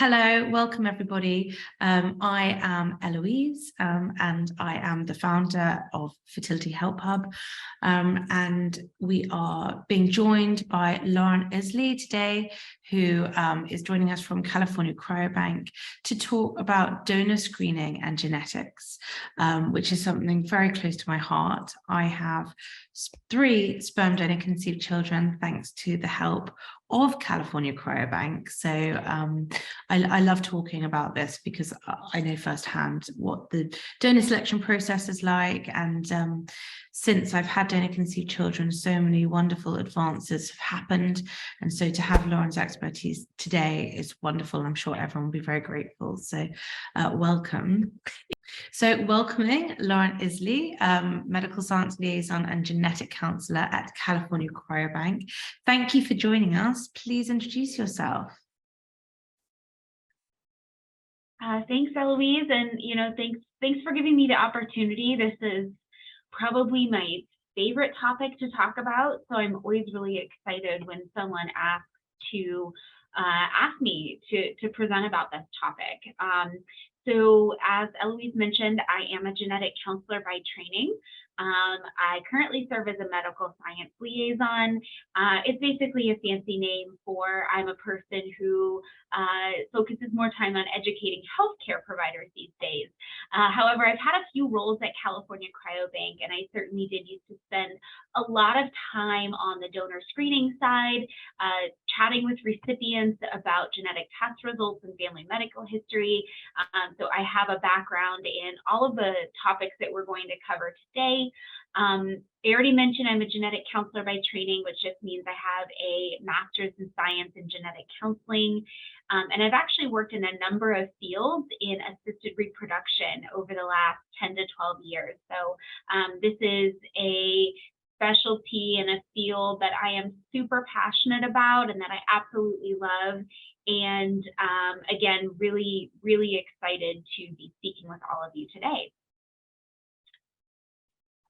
Hello, welcome everybody. I am Eloise and I am the founder of Fertility Help Hub, and we are being joined by Lauren Isley today, who is joining us from California Cryobank to talk about donor screening and genetics, which is something very close to my heart. I have 3 sperm donor conceived children thanks to the help of California Cryobank. So I love talking about this because I know firsthand what the donor selection process is like. And since I've had donor conceived children, so many wonderful advances have happened. And so to have Lauren's expertise today is wonderful. I'm sure everyone will be very grateful. So welcome. So welcoming Lauren Isley, Medical Science Liaison and Genetic Counselor at California Cryobank. Thank you for joining us. Please introduce yourself. Thanks, Eloise, and thanks for giving me the opportunity. This is probably my favorite topic to talk about, so I'm always really excited when someone asks me to present about this topic. So as Eloise mentioned, I am a genetic counselor by training. I currently serve as a medical science liaison. It's basically a fancy name for I'm a person who focuses more time on educating healthcare providers these days. However, I've had a few roles at California Cryobank, and I certainly did used to spend a lot of time on the donor screening side, chatting with recipients about genetic test results and family medical history. So I have a background in all of the topics that we're going to cover today. I already mentioned I'm a genetic counselor by training, which just means I have a master's in science and genetic counseling. And I've actually worked in a number of fields in assisted reproduction over the last 10 to 12 years. So this is a specialty in a field that I am super passionate about and that I absolutely love. And again, really, really excited to be speaking with all of you today.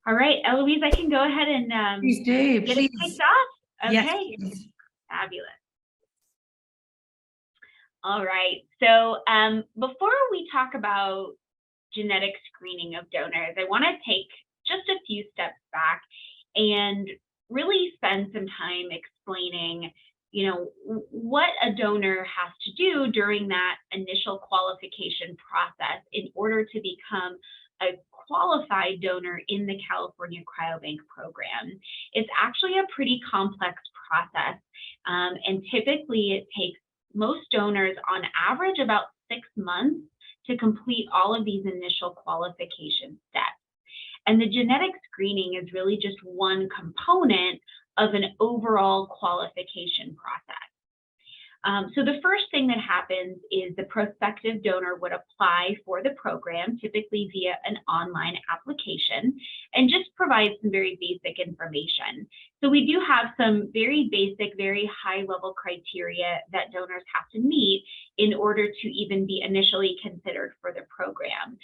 All right, Eloise, I can go ahead and Please do. get it kicked off. Okay, yes. Fabulous. All right, so before we talk about genetic screening of donors, I want to take just a few steps back and really spend some time explaining what a donor has to do during that initial qualification process in order to become a qualified donor in the California Cryobank program. It's actually a pretty complex process, and typically it takes most donors on average about 6 months to complete all of these initial qualification steps. And the genetic screening is really just one component of an overall qualification process. So the first thing that happens is the prospective donor would apply for the program, typically via an online application, and just provide some very basic information. So we do have some very basic, very high-level criteria that donors have to meet in order to even be initially considered for the program.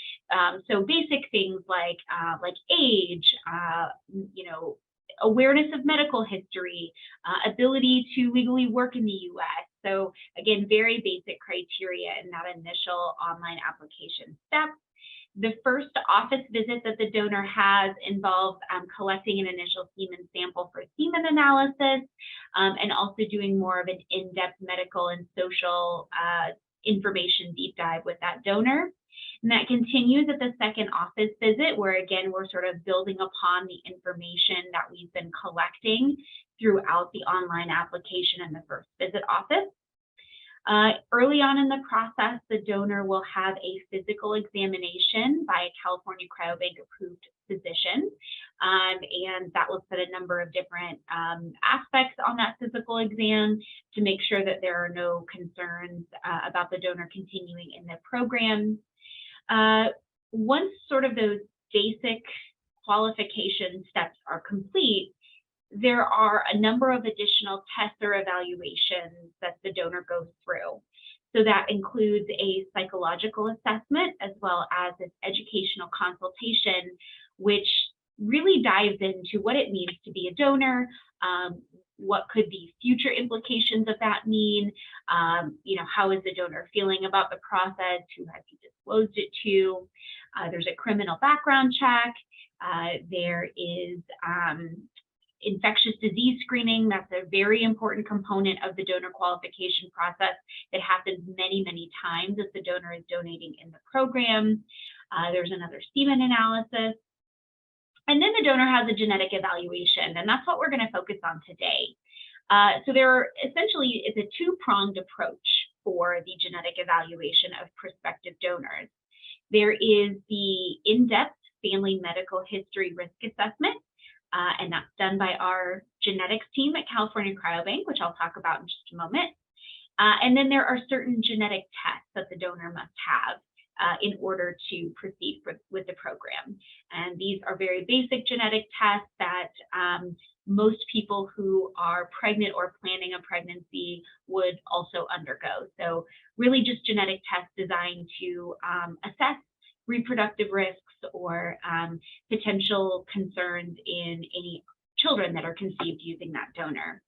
So basic things like age, awareness of medical history, ability to legally work in the U.S. So again, very basic criteria in that initial online application step. The first office visit that the donor has involves collecting an initial semen sample for semen analysis, and also doing more of an in-depth medical and social information deep dive with that donor. And that continues at the second office visit, where again, we're sort of building upon the information that we've been collecting throughout the online application and the first visit office. Early on in the process, the donor will have a physical examination by a California Cryobank approved physician. And that looks at a number of different aspects on that physical exam to make sure that there are no concerns about the donor continuing in the program. Once sort of those basic qualification steps are complete, there are a number of additional tests or evaluations that the donor goes through. So that includes a psychological assessment as well as an educational consultation, which really dives into what it means to be a donor, what could the future implications of that mean? How is the donor feeling about the process? Who has he disclosed it to? There's a criminal background check. There is infectious disease screening. That's a very important component of the donor qualification process that happens many, many times as the donor is donating in the program. There's another semen analysis. And then the donor has a genetic evaluation, and that's what we're going to focus on today. So it's a two-pronged approach for the genetic evaluation of prospective donors. There is the in-depth family medical history risk assessment, and that's done by our genetics team at California Cryobank, which I'll talk about in just a moment. And then there are certain genetic tests that the donor must have in order to proceed with the program. And these are very basic genetic tests that most people who are pregnant or planning a pregnancy would also undergo. So really just genetic tests designed to assess reproductive risks or potential concerns in any children that are conceived using that donor.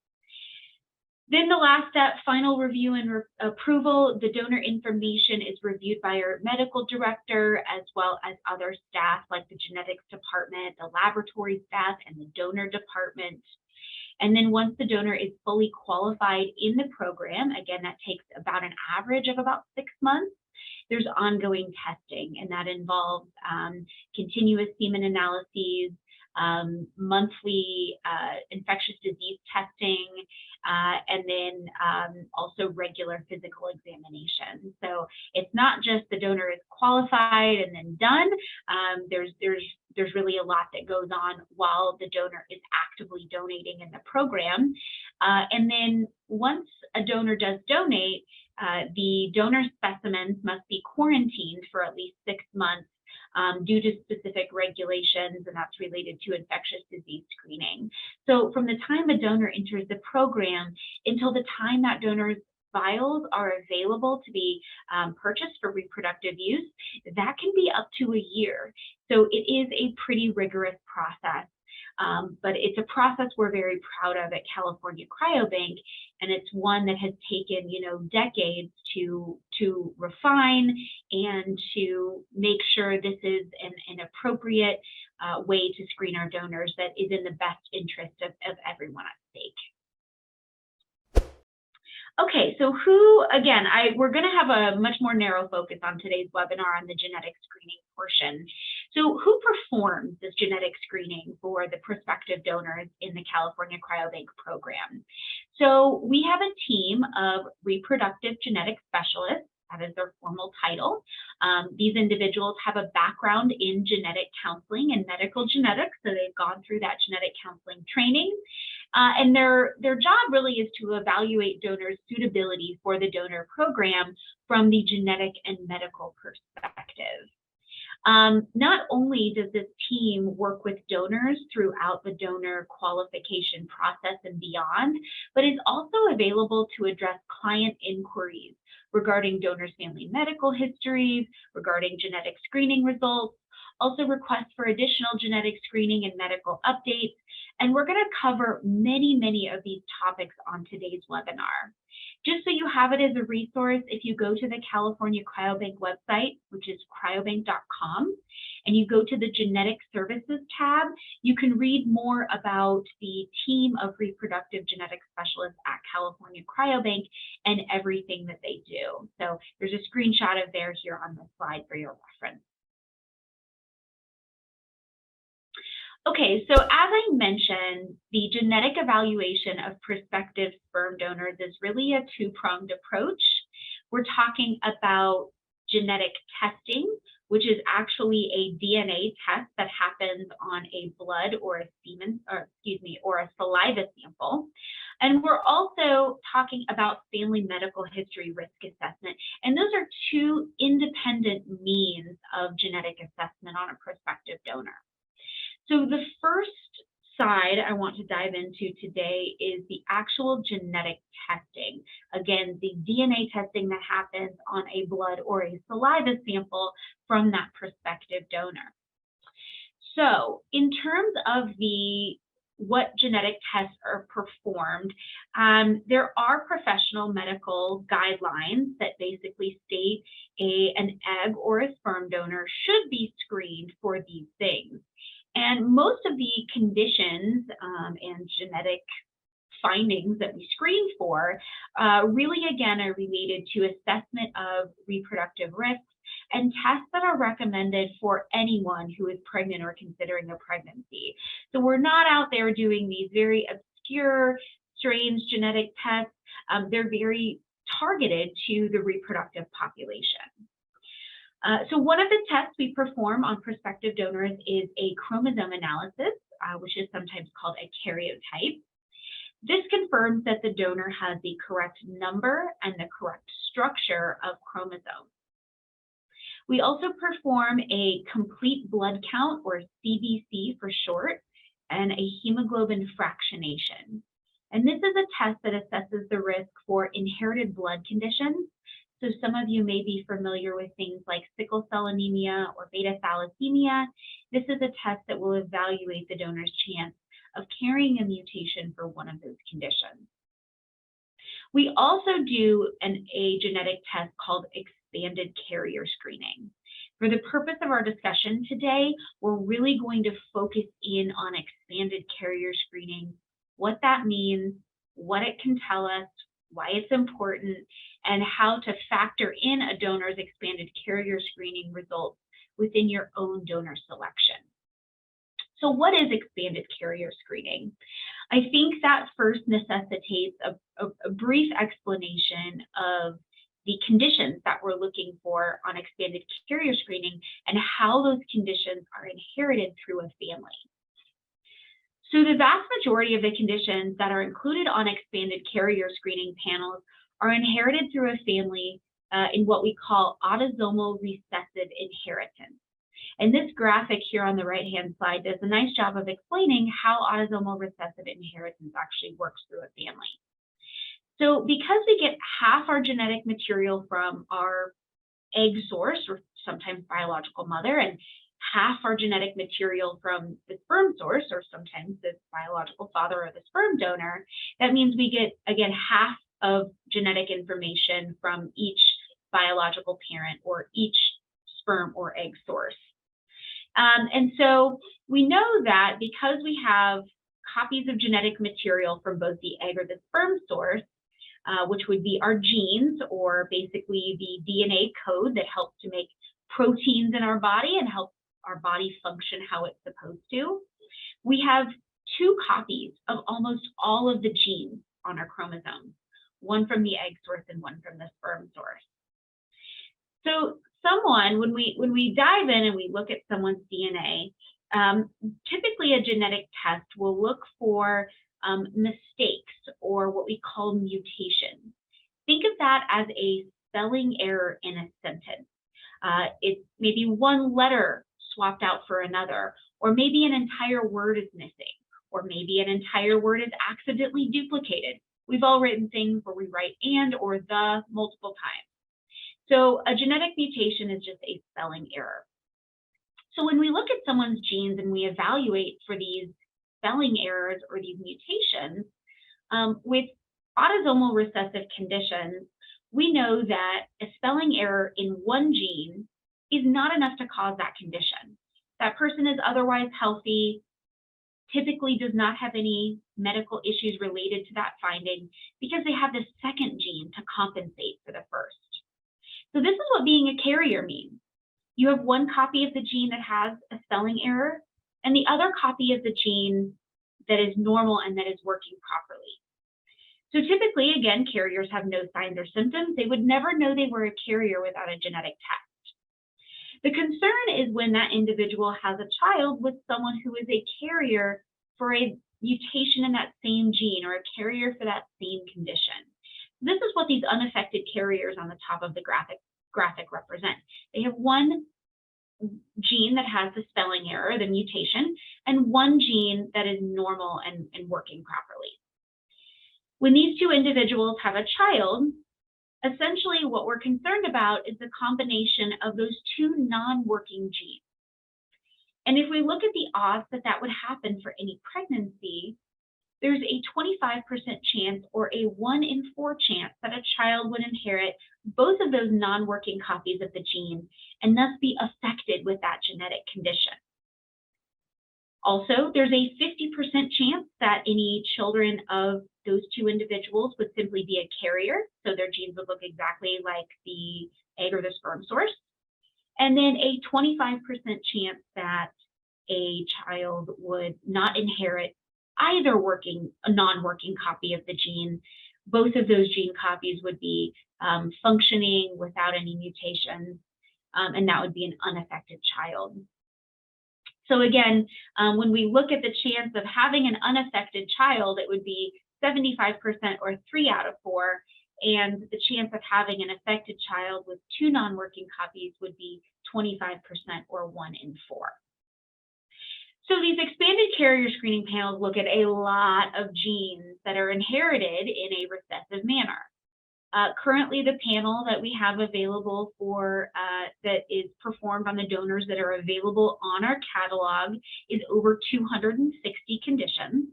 Then the last step, final review and approval. The donor information is reviewed by our medical director as well as other staff like the genetics department, the laboratory staff, and the donor department. And then once the donor is fully qualified in the program, again, that takes about an average of about 6 months, there's ongoing testing, and that involves continuous semen analyses, monthly infectious disease testing, and then also regular physical examination. So it's not just the donor is qualified and then done. There's really a lot that goes on while the donor is actively donating in the program. And then once a donor does donate, the donor specimens must be quarantined for at least 6 months due to specific regulations, and that's related to infectious disease screening. So from the time a donor enters the program until the time that donor's vials are available to be purchased for reproductive use, that can be up to a year. So it is a pretty rigorous process. But it's a process we're very proud of at California Cryobank, and it's one that has taken, decades to refine and to make sure this is an appropriate way to screen our donors that is in the best interest of everyone at stake. Okay, so we're going to have a much more narrow focus on today's webinar on the genetic screening portion. So who performs this genetic screening for the prospective donors in the California Cryobank program? So we have a team of reproductive genetic specialists. That is their formal title. These individuals have a background in genetic counseling and medical genetics, so they've gone through that genetic counseling training. And their job really is to evaluate donors' suitability for the donor program from the genetic and medical perspective. Not only does this team work with donors throughout the donor qualification process and beyond, but is also available to address client inquiries regarding donors' family medical histories, regarding genetic screening results, also requests for additional genetic screening and medical updates. And we're going to cover many of these topics on today's webinar. Just so you have it as a resource, if you go to the California Cryobank website, which is cryobank.com, and you go to the Genetic Services tab, you can read more about the team of reproductive genetic specialists at California Cryobank and everything that they do. So there's a screenshot of theirs here on the slide for your reference. Okay, so as I mentioned, the genetic evaluation of prospective sperm donors is really a two-pronged approach. We're talking about genetic testing, which is actually a DNA test that happens on a blood or a semen, or a saliva sample. And we're also talking about family medical history risk assessment. And those are two independent means of genetic assessment on a prospective donor. So the first side I want to dive into today is the actual genetic testing. Again, the DNA testing that happens on a blood or a saliva sample from that prospective donor. So in terms of the what genetic tests are performed, there are professional medical guidelines that basically state an egg or a sperm donor should be screened for these things. And most of the conditions and genetic findings that we screen for really, again, are related to assessment of reproductive risks and tests that are recommended for anyone who is pregnant or considering a pregnancy. So we're not out there doing these very obscure, strange genetic tests. They're very targeted to the reproductive population. So one of the tests we perform on prospective donors is a chromosome analysis, which is sometimes called a karyotype. This confirms that the donor has the correct number and the correct structure of chromosomes. We also perform a complete blood count, or CBC for short, and a hemoglobin fractionation. And this is a test that assesses the risk for inherited blood conditions. So some of you may be familiar with things like sickle cell anemia or beta thalassemia. This is a test that will evaluate the donor's chance of carrying a mutation for one of those conditions. We also do a genetic test called expanded carrier screening. For the purpose of our discussion today, we're really going to focus in on expanded carrier screening, what that means, what it can tell us, why it's important, and how to factor in a donor's expanded carrier screening results within your own donor selection. So what is expanded carrier screening? I think that first necessitates a brief explanation of the conditions that we're looking for on expanded carrier screening and how those conditions are inherited through a family. So the vast majority of the conditions that are included on expanded carrier screening panels are inherited through a family in what we call autosomal recessive inheritance. And this graphic here on the right-hand side does a nice job of explaining how autosomal recessive inheritance actually works through a family. So because we get half our genetic material from our egg source, or sometimes biological mother, and half our genetic material from the sperm source, or sometimes the biological father or the sperm donor, that means we get, again, half of genetic information from each biological parent or each sperm or egg source. And so we know that because we have copies of genetic material from both the egg or the sperm source, which would be our genes, or basically the DNA code that helps to make proteins in our body and help our body function how it's supposed to, we have 2 copies of almost all of the genes on our chromosomes, one from the egg source and one from the sperm source. So when we dive in and we look at someone's DNA, typically a genetic test will look for mistakes, or what we call mutations. Think of that as a spelling error in a sentence. It's maybe one letter swapped out for another, or maybe an entire word is missing, or maybe an entire word is accidentally duplicated. We've all written things where we write and or the multiple times. So a genetic mutation is just a spelling error. So when we look at someone's genes and we evaluate for these spelling errors or these mutations, with autosomal recessive conditions, we know that a spelling error in one gene is not enough to cause that condition. That person is otherwise healthy, typically does not have any medical issues related to that finding because they have this second gene to compensate for the first. So this is what being a carrier means. You have one copy of the gene that has a spelling error and the other copy of the gene that is normal and that is working properly. So typically, again, carriers have no signs or symptoms. They would never know they were a carrier without a genetic test. The concern is when that individual has a child with someone who is a carrier for a mutation in that same gene or a carrier for that same condition. This is what these unaffected carriers on the top of the graphic represent. They have one gene that has the spelling error, the mutation, and one gene that is normal and working properly. When these two individuals have a child, essentially what we're concerned about is the combination of those two non-working genes. And if we look at the odds that that would happen for any pregnancy, there's a 25% chance or a 1 in 4 chance that a child would inherit both of those non-working copies of the gene and thus be affected with that genetic condition. Also, there's a 50% chance that any children of those two individuals would simply be a carrier, so their genes would look exactly like the egg or the sperm source. And then a 25% chance that a child would not inherit either a non-working copy of the gene. Both of those gene copies would be functioning without any mutations, and that would be an unaffected child. So again, when we look at the chance of having an unaffected child, it would be 75% or 3 out of 4, and the chance of having an affected child with 2 non-working copies would be 25% or 1 in 4. So these expanded carrier screening panels look at a lot of genes that are inherited in a recessive manner. Currently, the panel that we have available for that is performed on the donors that are available on our catalog is over 260 conditions.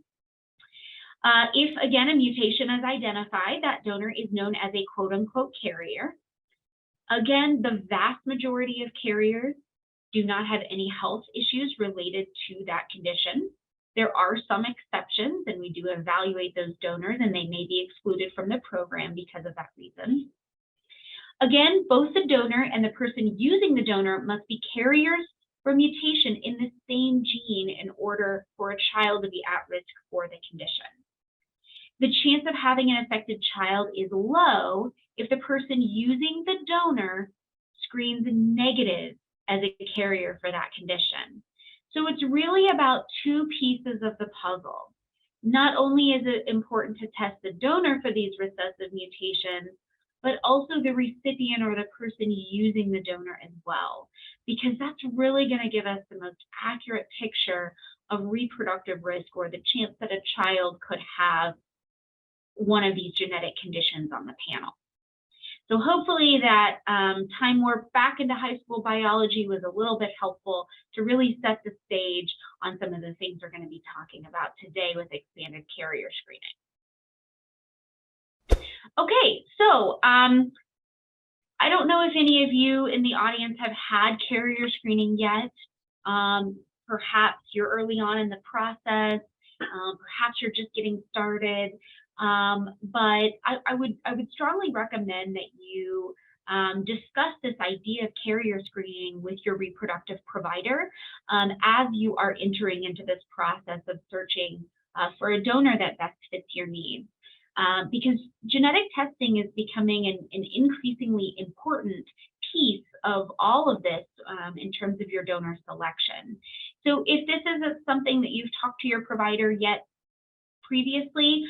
If, again, a mutation is identified, that donor is known as a quote-unquote carrier. Again, the vast majority of carriers do not have any health issues related to that condition. There are some exceptions, and we do evaluate those donors, and they may be excluded from the program because of that reason. Again, both the donor and the person using the donor must be carriers for mutation in the same gene in order for a child to be at risk for the condition. The chance of having an affected child is low if the person using the donor screens negative as a carrier for that condition. So it's really about 2 pieces of the puzzle. Not only is it important to test the donor for these recessive mutations, but also the recipient or the person using the donor as well, because that's really going to give us the most accurate picture of reproductive risk or the chance that a child could have one of these genetic conditions on the panel. So hopefully that time warp back into high school biology was a little bit helpful to really set the stage on some of the things we're going to be talking about today with expanded carrier screening. Okay, so I don't know if any of you in the audience have had carrier screening yet. Perhaps you're early on in the process. Perhaps you're just getting started. But I would strongly recommend that you discuss this idea of carrier screening with your reproductive provider as you are entering into this process of searching for a donor that best fits your needs. Because genetic testing is becoming an increasingly important piece of all of this in terms of your donor selection. So if this isn't something that you've talked to your provider yet previously,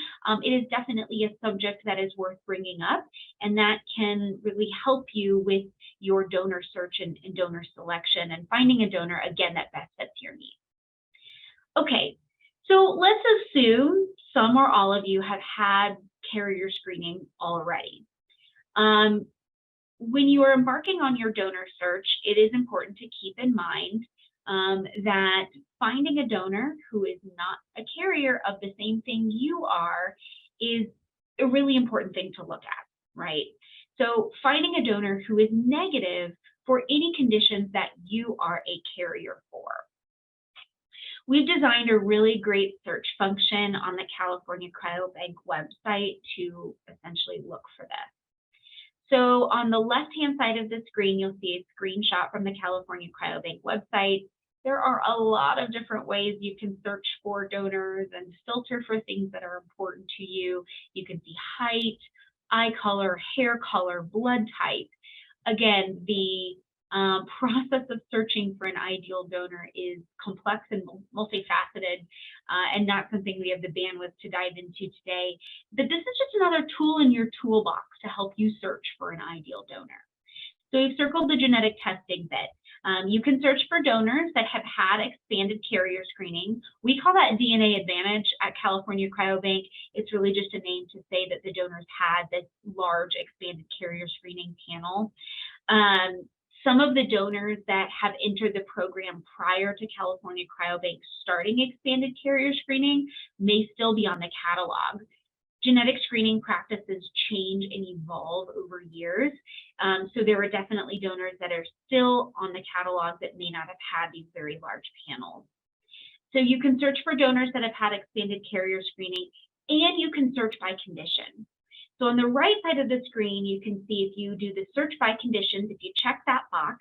it is definitely a subject that is worth bringing up, and that can really help you with your donor search and donor selection and finding a donor, again, that best fits your needs. Okay, so let's assume some or all of you have had carrier screening already. When you are embarking on your donor search, it is important to keep in mind that finding a donor who is not a carrier of the same thing you are is a really important thing to look at, right? So finding a donor who is negative for any conditions that you are a carrier for. We've designed a really great search function on the California Cryobank website to essentially look for this. So on the left-hand side of the screen, you'll see a screenshot from the California Cryobank website. There are a lot of different ways you can search for donors and filter for things that are important to you. You can see height, eye color, hair color, blood type. Again, the process of searching for an ideal donor is complex and multifaceted, and not something we have the bandwidth to dive into today. But this is just another tool in your toolbox to help you search for an ideal donor. So we've circled the genetic testing bit. You can search for donors that have had expanded carrier screening. We call that DNA Advantage at California Cryobank. It's really just a name to say that the donors had this large expanded carrier screening panel. Some of the donors that have entered the program prior to California Cryobank starting expanded carrier screening may still be on the catalog. Genetic screening practices change and evolve over years. So there are definitely donors that are still on the catalog that may not have had these very large panels. So you can search for donors that have had expanded carrier screening, and you can search by condition. So on the right side of the screen, you can see if you do the search by conditions, if you check that box,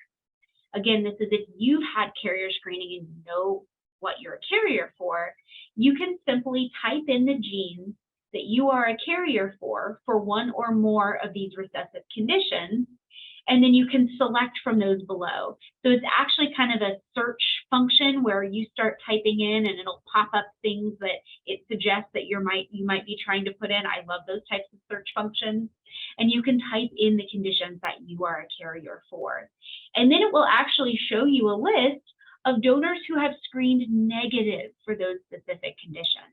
again, this is if you've had carrier screening and you know what you're a carrier for, you can simply type in the genes that you are a carrier for one or more of these recessive conditions, and then you can select from those below. So it's actually kind of a search function where you start typing in and it'll pop up things that it suggests that you might be trying to put in. I love those types of search functions. And you can type in the conditions that you are a carrier for. And then it will actually show you a list of donors who have screened negative for those specific conditions.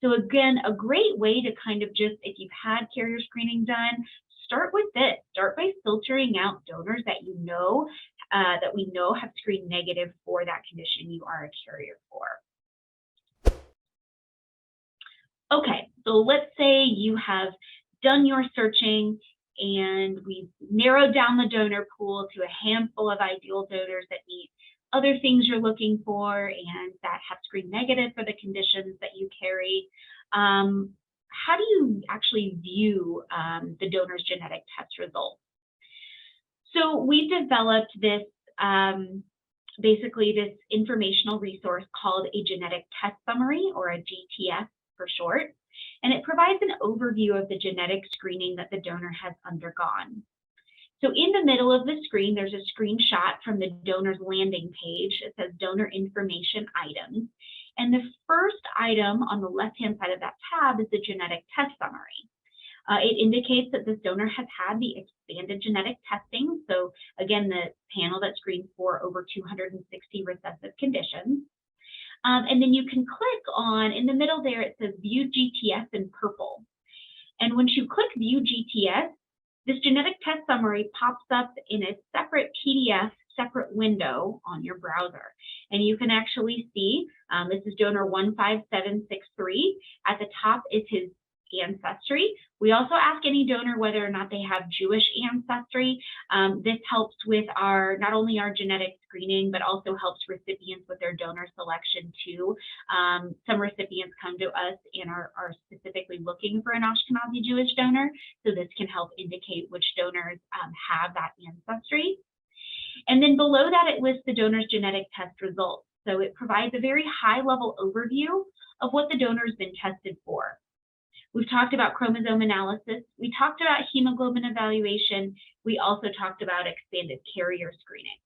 So again, a great way to kind of just, if you've had carrier screening done, start with this. Start by filtering out donors that you know, that we know have screened negative for that condition you are a carrier for. Okay, so let's say you have done your searching and we've narrowed down the donor pool to a handful of ideal donors that meet other things you're looking for and that have screened negative for the conditions that you carry. How do you actually view the donor's genetic test results? So we developed this, basically this informational resource called a genetic test summary, or a GTS for short, and it provides an overview of the genetic screening that the donor has undergone. So in the middle of the screen, there's a screenshot from the donor's landing page. It says donor information items. And the first item on the left-hand side of that tab is the genetic test summary. It indicates that this donor has had the expanded genetic testing. So again, the panel that screens for over 260 recessive conditions. And then you can click on, in the middle there, it says View GTS in purple. And once you click View GTS, this genetic test summary pops up in a separate PDF, separate window on your browser. And you can actually see, this is donor 15763. At the top is his ancestry. We also ask any donor whether or not they have Jewish ancestry. This helps with not only our genetic screening, but also helps recipients with their donor selection too. Some recipients come to us and are specifically looking for an Ashkenazi Jewish donor. So this can help indicate which donors have that ancestry. And then below that, it lists the donor's genetic test results. So it provides a very high-level overview of what the donor has been tested for. We've talked about chromosome analysis. We talked about hemoglobin evaluation. We also talked about expanded carrier screening.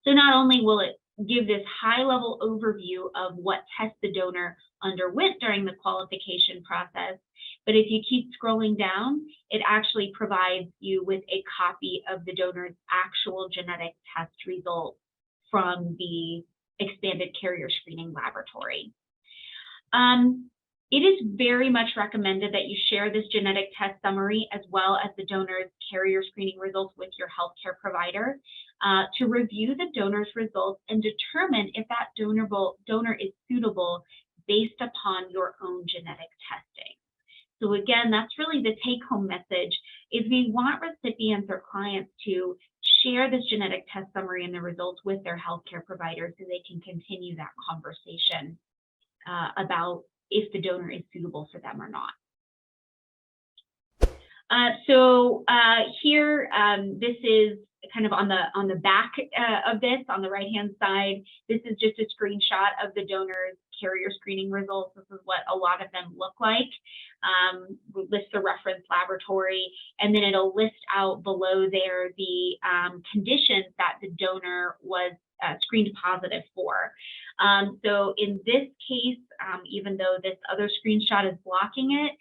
So not only will it give this high-level overview of what test the donor underwent during the qualification process, but if you keep scrolling down, it actually provides you with a copy of the donor's actual genetic test results from the expanded carrier screening laboratory. It is very much recommended that you share this genetic test summary as well as the donor's carrier screening results with your healthcare provider to review the donor's results and determine if that donor is suitable based upon your own genetic testing. So again, that's really the take-home message, is we want recipients or clients to share this genetic test summary and the results with their healthcare provider so they can continue that conversation about if the donor is suitable for them or not. Here, this is kind of on the back of this, on the right-hand side. This is just a screenshot of the donor's carrier screening results. This is what a lot of them look like. We'll list the reference laboratory, and then it'll list out below there the conditions that the donor was screened positive for. So in this case, even though this other screenshot is blocking it,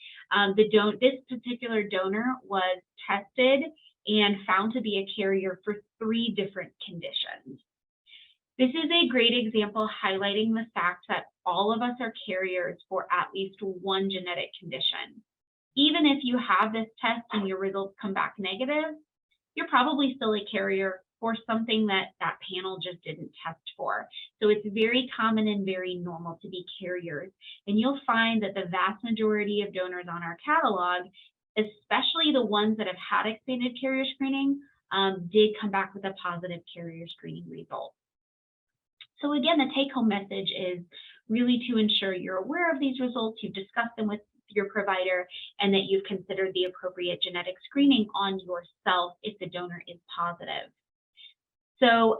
this particular donor was tested and found to be a carrier for 3 different conditions. This is a great example highlighting the fact that all of us are carriers for at least one genetic condition. Even if you have this test and your results come back negative, you're probably still a carrier for something that that panel just didn't test for. So it's very common and very normal to be carriers. And you'll find that the vast majority of donors on our catalog, especially the ones that have had expanded carrier screening, did come back with a positive carrier screening result. So again, the take-home message is really to ensure you're aware of these results, you've discussed them with your provider, and that you've considered the appropriate genetic screening on yourself if the donor is positive. So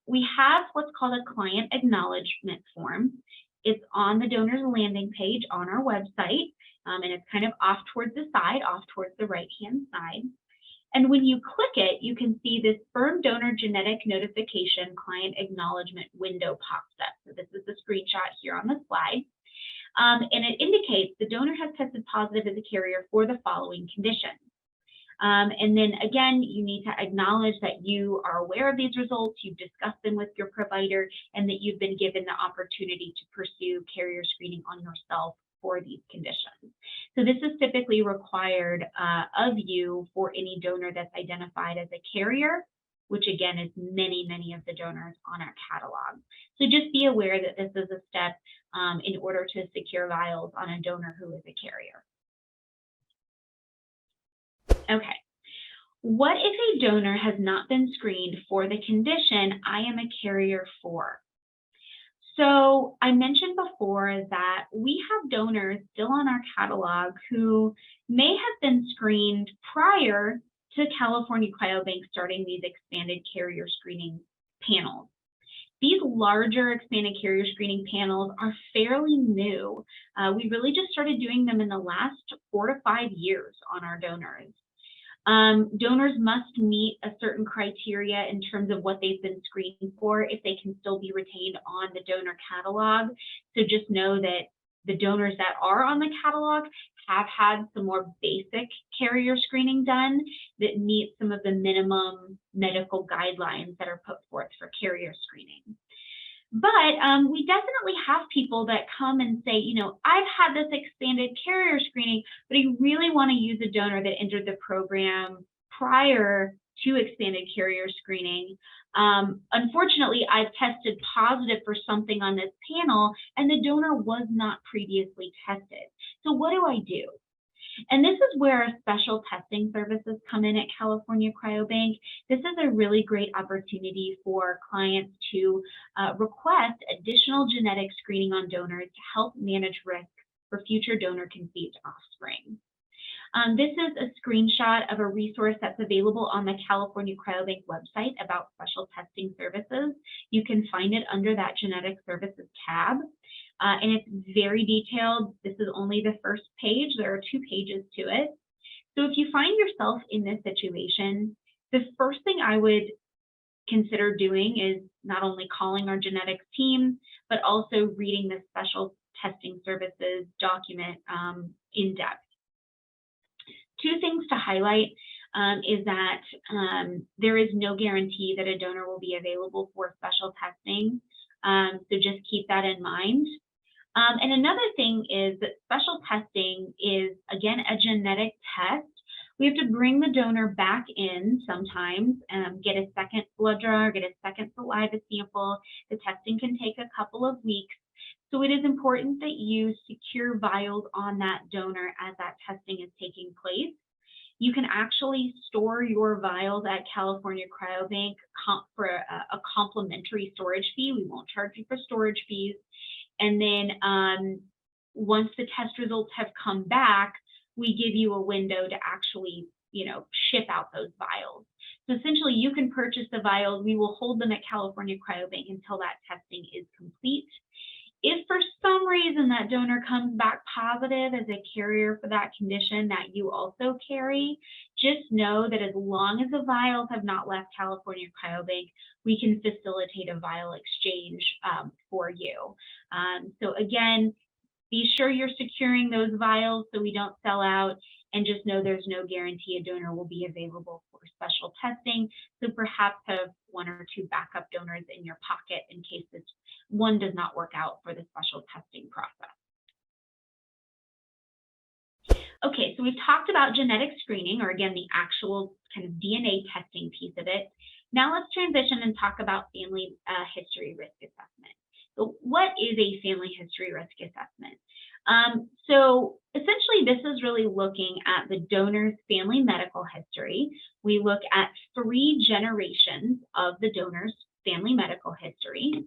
we have what's called a client acknowledgement form. It's on the donor's landing page on our website, and it's kind of off towards the side, off towards the right-hand side. And when you click it, you can see this Sperm donor genetic notification client acknowledgement window pops up. So this is the screenshot here on the slide. And it indicates the donor has tested positive as a carrier for the following conditions. And then again, you need to acknowledge that you are aware of these results, you've discussed them with your provider, and that you've been given the opportunity to pursue carrier screening on yourself for these conditions. So this is typically required of you for any donor that's identified as a carrier, which again is many, many of the donors on our catalog. So just be aware that this is a step in order to secure vials on a donor who is a carrier. Okay, what if a donor has not been screened for the condition I am a carrier for? So I mentioned before that we have donors still on our catalog who may have been screened prior to California Cryobank starting these expanded carrier screening panels. These larger expanded carrier screening panels are fairly new. We really just started doing them in the last 4 to 5 years on our donors. Donors must meet a certain criteria in terms of what they've been screened for if they can still be retained on the donor catalog. So just know that the donors that are on the catalog have had some more basic carrier screening done that meet some of the minimum medical guidelines that are put forth for carrier screening. But we definitely have people that come and say, you know, I've had this expanded carrier screening, but I really want to use a donor that entered the program prior to expanded carrier screening. Unfortunately, I've tested positive for something on this panel, and the donor was not previously tested. So what do I do? And this is where our special testing services come in at California Cryobank. This is a really great opportunity for clients to request additional genetic screening on donors to help manage risk for future donor-conceived offspring. This is a screenshot of a resource that's available on the California Cryobank website about special testing services. You can find it under that genetic services tab. And it's very detailed. This is only the first page. There are 2 pages to it. So if you find yourself in this situation, the first thing I would consider doing is not only calling our genetics team, but also reading the special testing services document in depth. 2 things to highlight is that there is no guarantee that a donor will be available for special testing. So just keep that in mind. And another thing is that special testing is, again, a genetic test. We have to bring the donor back in sometimes, get a second blood draw, get a second saliva sample. The testing can take a couple of weeks. So it is important that you secure vials on that donor as that testing is taking place. You can actually store your vials at California Cryobank for a complimentary storage fee. We won't charge you for storage fees. And then once the test results have come back, we give you a window to actually, ship out those vials. So essentially, you can purchase the vials. We will hold them at California Cryobank until that testing is complete. If for some reason that donor comes back positive as a carrier for that condition that you also carry, just know that as long as the vials have not left California Cryobank, we can facilitate a vial exchange for you. So again, be sure you're securing those vials so we don't sell out, and just know there's no guarantee a donor will be available for special testing. So perhaps have 1 or 2 backup donors in your pocket in case this one does not work out for the special testing process. Okay, so we've talked about genetic screening, or again, the actual kind of DNA testing piece of it. Now let's transition and talk about family history risk assessment. So what is a family history risk assessment? So essentially, this is really looking at the donor's family medical history. We look at 3 generations of the donor's family medical history.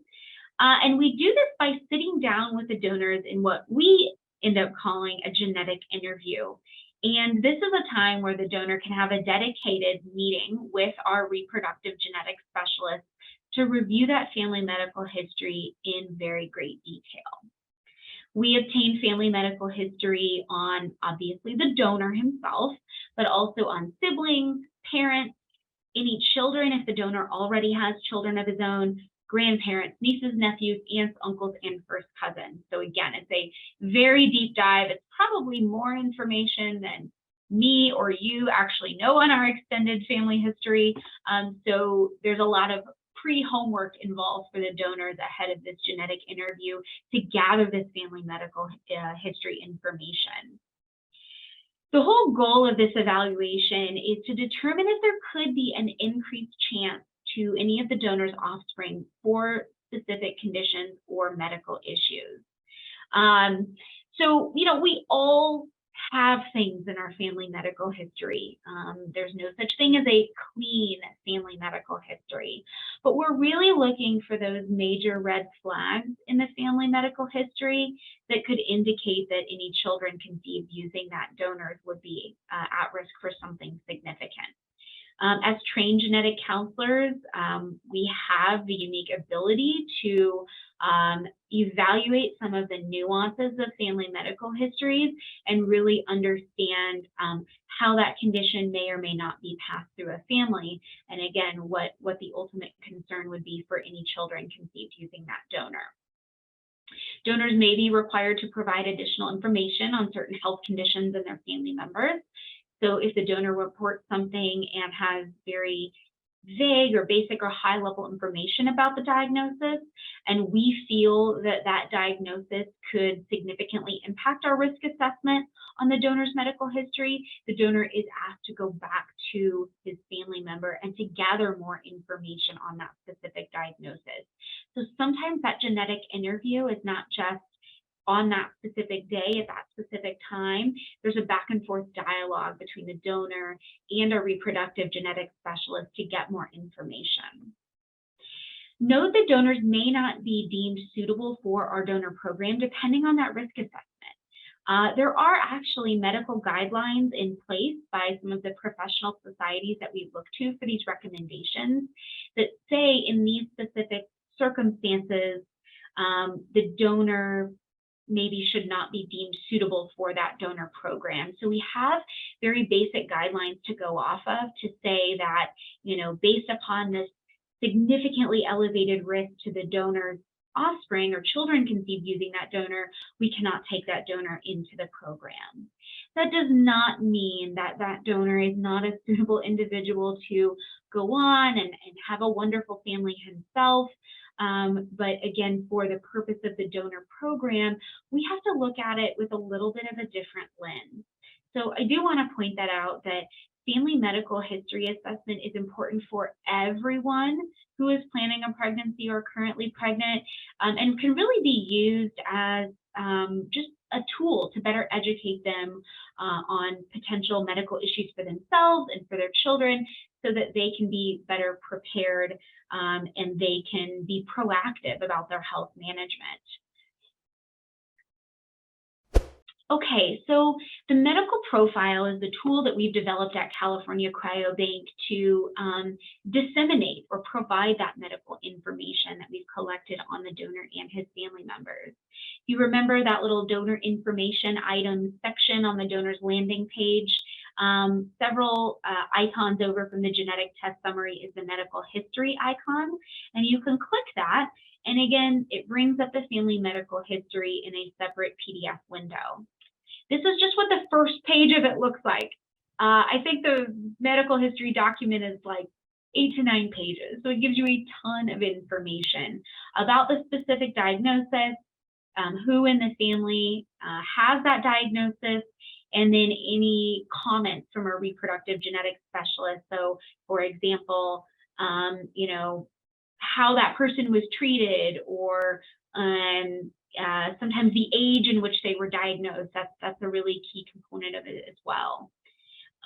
And we do this by sitting down with the donors in what we end up calling a genetic interview. And this is a time where the donor can have a dedicated meeting with our reproductive genetic specialist to review that family medical history in very great detail. We obtain family medical history on, obviously, the donor himself, but also on siblings, parents, any children if the donor already has children of his own, grandparents, nieces, nephews, aunts, uncles, and first cousins. So again, it's a very deep dive. It's probably more information than me or you actually know on our extended family history. So there's a lot of pre-homework involved for the donors ahead of this genetic interview to gather this family medical history information. The whole goal of this evaluation is to determine if there could be an increased chance to any of the donor's offspring for specific conditions or medical issues. So, we all have things in our family medical history. There's no such thing as a clean family medical history, but we're really looking for those major red flags in the family medical history that could indicate that any children conceived using that donor would be at risk for something significant. As trained genetic counselors, we have the unique ability to evaluate some of the nuances of family medical histories and really understand how that condition may or may not be passed through a family. And again, what the ultimate concern would be for any children conceived using that donor. Donors may be required to provide additional information on certain health conditions in their family members. So if the donor reports something and has very vague or basic or high level information about the diagnosis, and we feel that that diagnosis could significantly impact our risk assessment on the donor's medical history, the donor is asked to go back to his family member and to gather more information on that specific diagnosis. So sometimes that genetic interview is not just on that specific day at that specific time. There's a back and forth dialogue between the donor and a reproductive genetic specialist to get more information. Note that donors may not be deemed suitable for our donor program depending on that risk assessment. There are actually medical guidelines in place by some of the professional societies that we look to for these recommendations that say in these specific circumstances, the donor maybe should not be deemed suitable for that donor program. So we have very basic guidelines to go off of to say that, based upon this significantly elevated risk to the donor's offspring or children conceived using that donor, we cannot take that donor into the program. That does not mean that that donor is not a suitable individual to go on and have a wonderful family himself. But again, for the purpose of the donor program, we have to look at it with a little bit of a different lens. So I do want to point that out, that family medical history assessment is important for everyone who is planning a pregnancy or currently pregnant, and can really be used as just a tool to better educate them on potential medical issues for themselves and for their children, so that they can be better prepared and they can be proactive about their health management. Okay, so the medical profile is the tool that we've developed at California Cryobank to disseminate or provide that medical information that we've collected on the donor and his family members. You remember that little donor information items section on the donor's landing page? Several icons over from the genetic test summary is the medical history icon, and you can click that, and again, it brings up the family medical history in a separate PDF window. This is just what the first page of it looks like. I think the medical history document is like 8 to 9 pages, so it gives you a ton of information about the specific diagnosis, who in the family has that diagnosis, and then any comments from a reproductive genetics specialist. So, for example, you know, how that person was treated, or sometimes the age in which they were diagnosed. That's a really key component of it as well.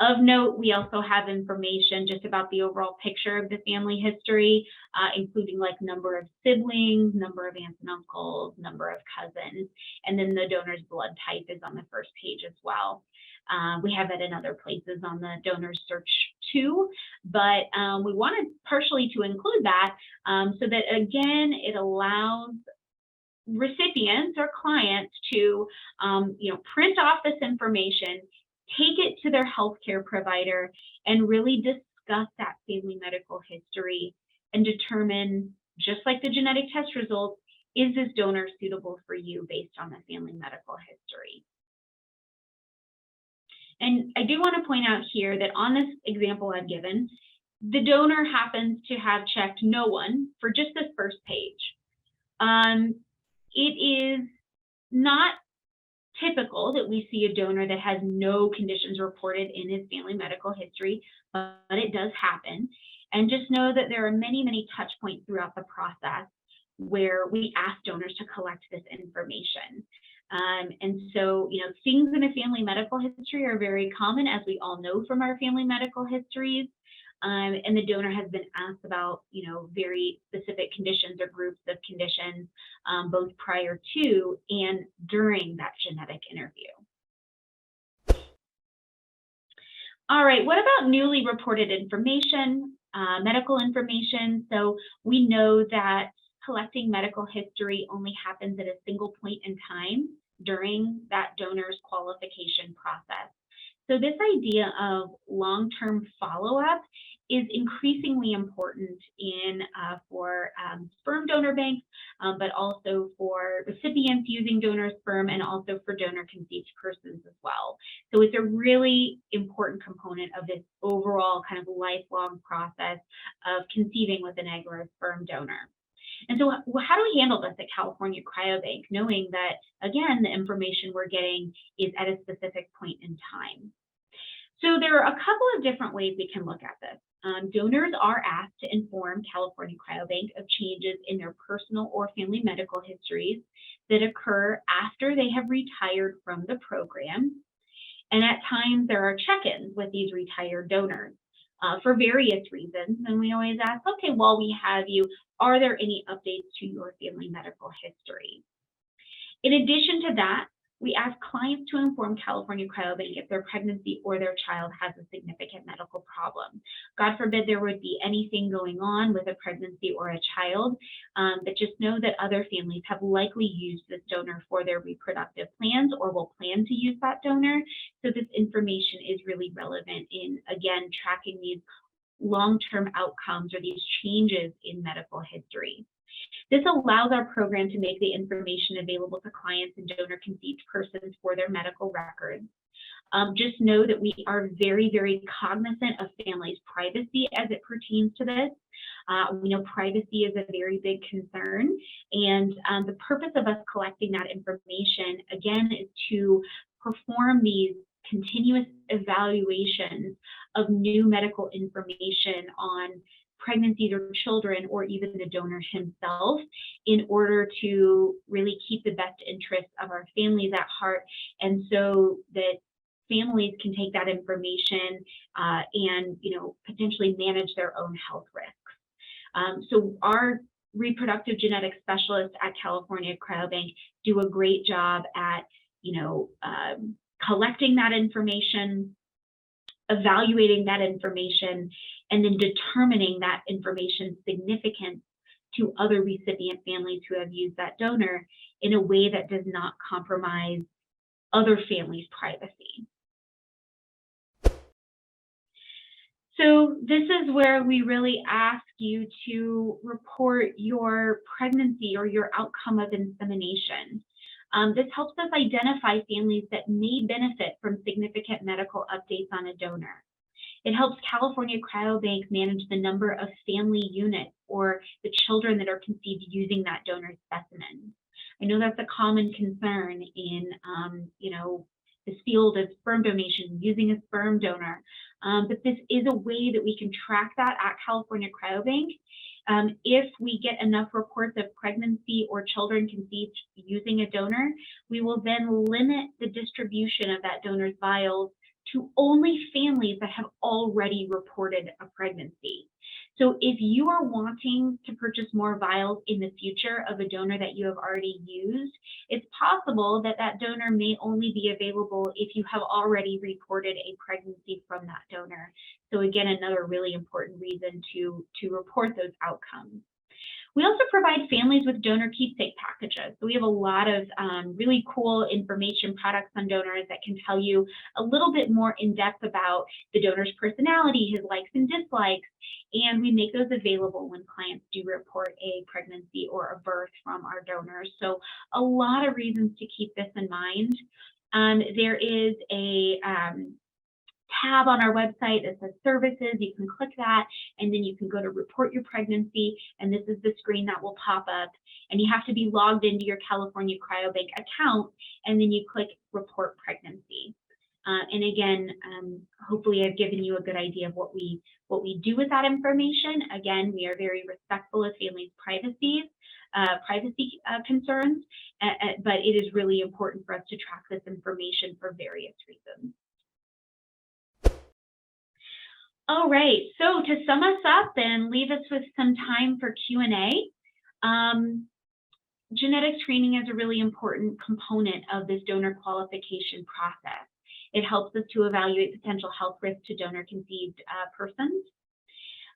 Of note, we also have information just about the overall picture of the family history, including like number of siblings, number of aunts and uncles, number of cousins, and then the donor's blood type is on the first page as well. We have that in other places on the donor search too, but we wanted partially to include that so that, again, it allows recipients or clients to you know, print off this information, take it to their healthcare provider, and really discuss that family medical history and determine, just like the genetic test results, is this donor suitable for you based on the family medical history. And I do want to point out here that on this example I've given, the donor happens to have checked no one for just this first page. It is not typical that we see a donor that has no conditions reported in his family medical history, but it does happen. And just know that there are many, many touch points throughout the process where we ask donors to collect this information. And so, you know, things in a family medical history are very common, as we all know from our family medical histories. And the donor has been asked about, you know, very specific conditions or groups of conditions, both prior to and during that genetic interview. All right, what about newly reported information, medical information? So we know that collecting medical history only happens at a single point in time during that donor's qualification process. So this idea of long-term follow-up is increasingly important in for sperm donor banks, but also for recipients using donor sperm, and also for donor conceived persons as well. So it's a really important component of this overall kind of lifelong process of conceiving with an egg or a sperm donor. And so how do we handle this at California Cryobank, knowing that, again, the information we're getting is at a specific point in time? So there are a couple of different ways we can look at this. Donors are asked to inform California Cryobank of changes in their personal or family medical histories that occur after they have retired from the program. And at times there are check-ins with these retired donors for various reasons. And we always ask, okay, while we have you, are there any updates to your family medical history? In addition to that, we ask clients to inform California Cryobank if their pregnancy or their child has a significant medical problem. God forbid there would be anything going on with a pregnancy or a child, but just know that other families have likely used this donor for their reproductive plans or will plan to use that donor. So this information is really relevant in, again, tracking these long-term outcomes or these changes in medical history. This allows our program to make the information available to clients and donor conceived persons for their medical records. Just know that we are very, very cognizant of families' privacy as it pertains to this. We know privacy is a very big concern, and the purpose of us collecting that information, again, is to perform these continuous evaluations of new medical information on pregnancies or children, or even the donor himself, in order to really keep the best interests of our families at heart, and so that families can take that information and, you know, potentially manage their own health risks. So our reproductive genetics specialists at California Cryobank do a great job at, you know, collecting that information, evaluating that information, and then determining that information's significance to other recipient families who have used that donor in a way that does not compromise other families' privacy. So this is where we really ask you to report your pregnancy or your outcome of insemination. This helps us identify families that may benefit from significant medical updates on a donor. It helps California Cryobank manage the number of family units or the children that are conceived using that donor specimen. I know that's a common concern in, you know, this field of sperm donation, using a sperm donor. But this is a way that we can track that at California Cryobank. If we get enough reports of pregnancy or children conceived using a donor, we will then limit the distribution of that donor's vials to only families that have already reported a pregnancy. So if you are wanting to purchase more vials in the future of a donor that you have already used, it's possible that that donor may only be available if you have already reported a pregnancy from that donor. So again, another really important reason to report those outcomes. We also provide families with donor keepsake packages. So we have a lot of really cool information products on donors that can tell you a little bit more in depth about the donor's personality, his likes and dislikes, and we make those available when clients do report a pregnancy or a birth from our donors. So a lot of reasons to keep this in mind. There is a tab on our website that says services. You can click that and then you can go to report your pregnancy, and this is the screen that will pop up, and you have to be logged into your California Cryobank account, and then you click report pregnancy. And again, hopefully I've given you a good idea of what we do with that information. Again, we are very respectful of families' privacy concerns, but it is really important for us to track this information for various reasons. All right, so to sum us up and leave us with some time for Q&A, genetic screening is a really important component of this donor qualification process. It helps us to evaluate potential health risks to donor-conceived persons.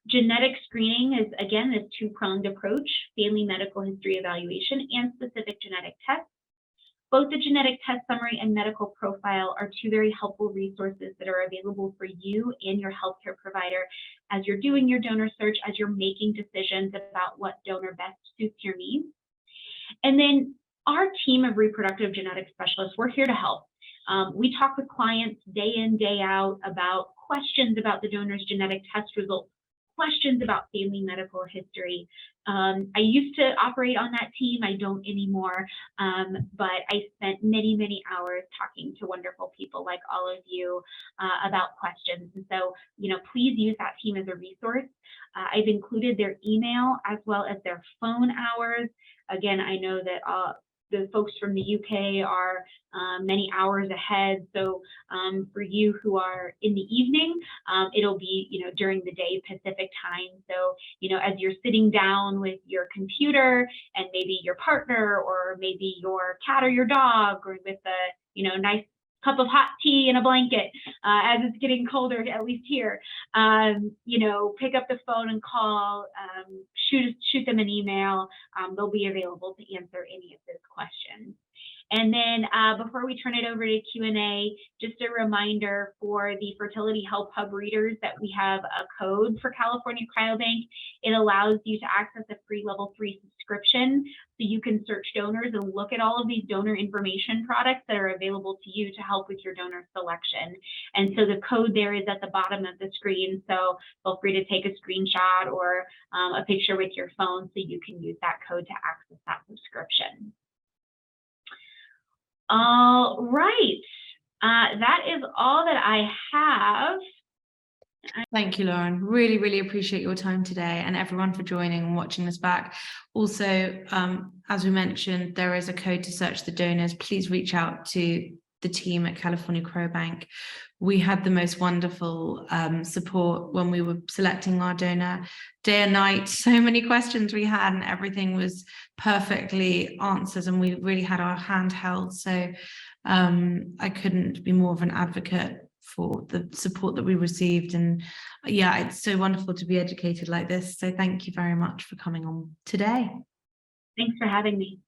Genetic screening is, again, this two-pronged approach: family medical history evaluation and specific genetic tests. Both the genetic test summary and medical profile are two very helpful resources that are available for you and your healthcare provider as you're doing your donor search, as you're making decisions about what donor best suits your needs. And then our team of reproductive genetic specialists, we're here to help. We talk with clients day in, day out about questions about the donor's genetic test results, questions about family medical history. I used to operate on that team. I don't anymore, but I spent many, many hours talking to wonderful people like all of you about questions. And so, please use that team as a resource. I've included their email as well as their phone hours. Again, I know that the folks from the UK are many hours ahead. So for you who are in the evening, it'll be, during the day Pacific time. So, as you're sitting down with your computer and maybe your partner or maybe your cat or your dog, or with a, nice cup of hot tea and a blanket, as it's getting colder, at least here, pick up the phone and call, shoot them an email. They'll be available to answer any of those questions. And then before we turn it over to Q&A, just a reminder for the Fertility Help Hub readers that we have a code for California Cryobank. It allows you to access a free level 3 subscription, so you can search donors and look at all of these donor information products that are available to you to help with your donor selection. And so the code there is at the bottom of the screen, so feel free to take a screenshot or a picture with your phone so you can use that code to access that subscription. All right, that is all that I have. Thank you, Lauren. Really, really appreciate your time today, and everyone for joining and watching this back. Also, as we mentioned, there is a code to search the donors. Please reach out to the team at California Cryobank. We had the most wonderful support when we were selecting our donor, day and night. So many questions we had, and everything was perfectly answered, and we really had our hand held. So I couldn't be more of an advocate for the support that we received. And yeah, it's so wonderful to be educated like this. So thank you very much for coming on today. Thanks for having me.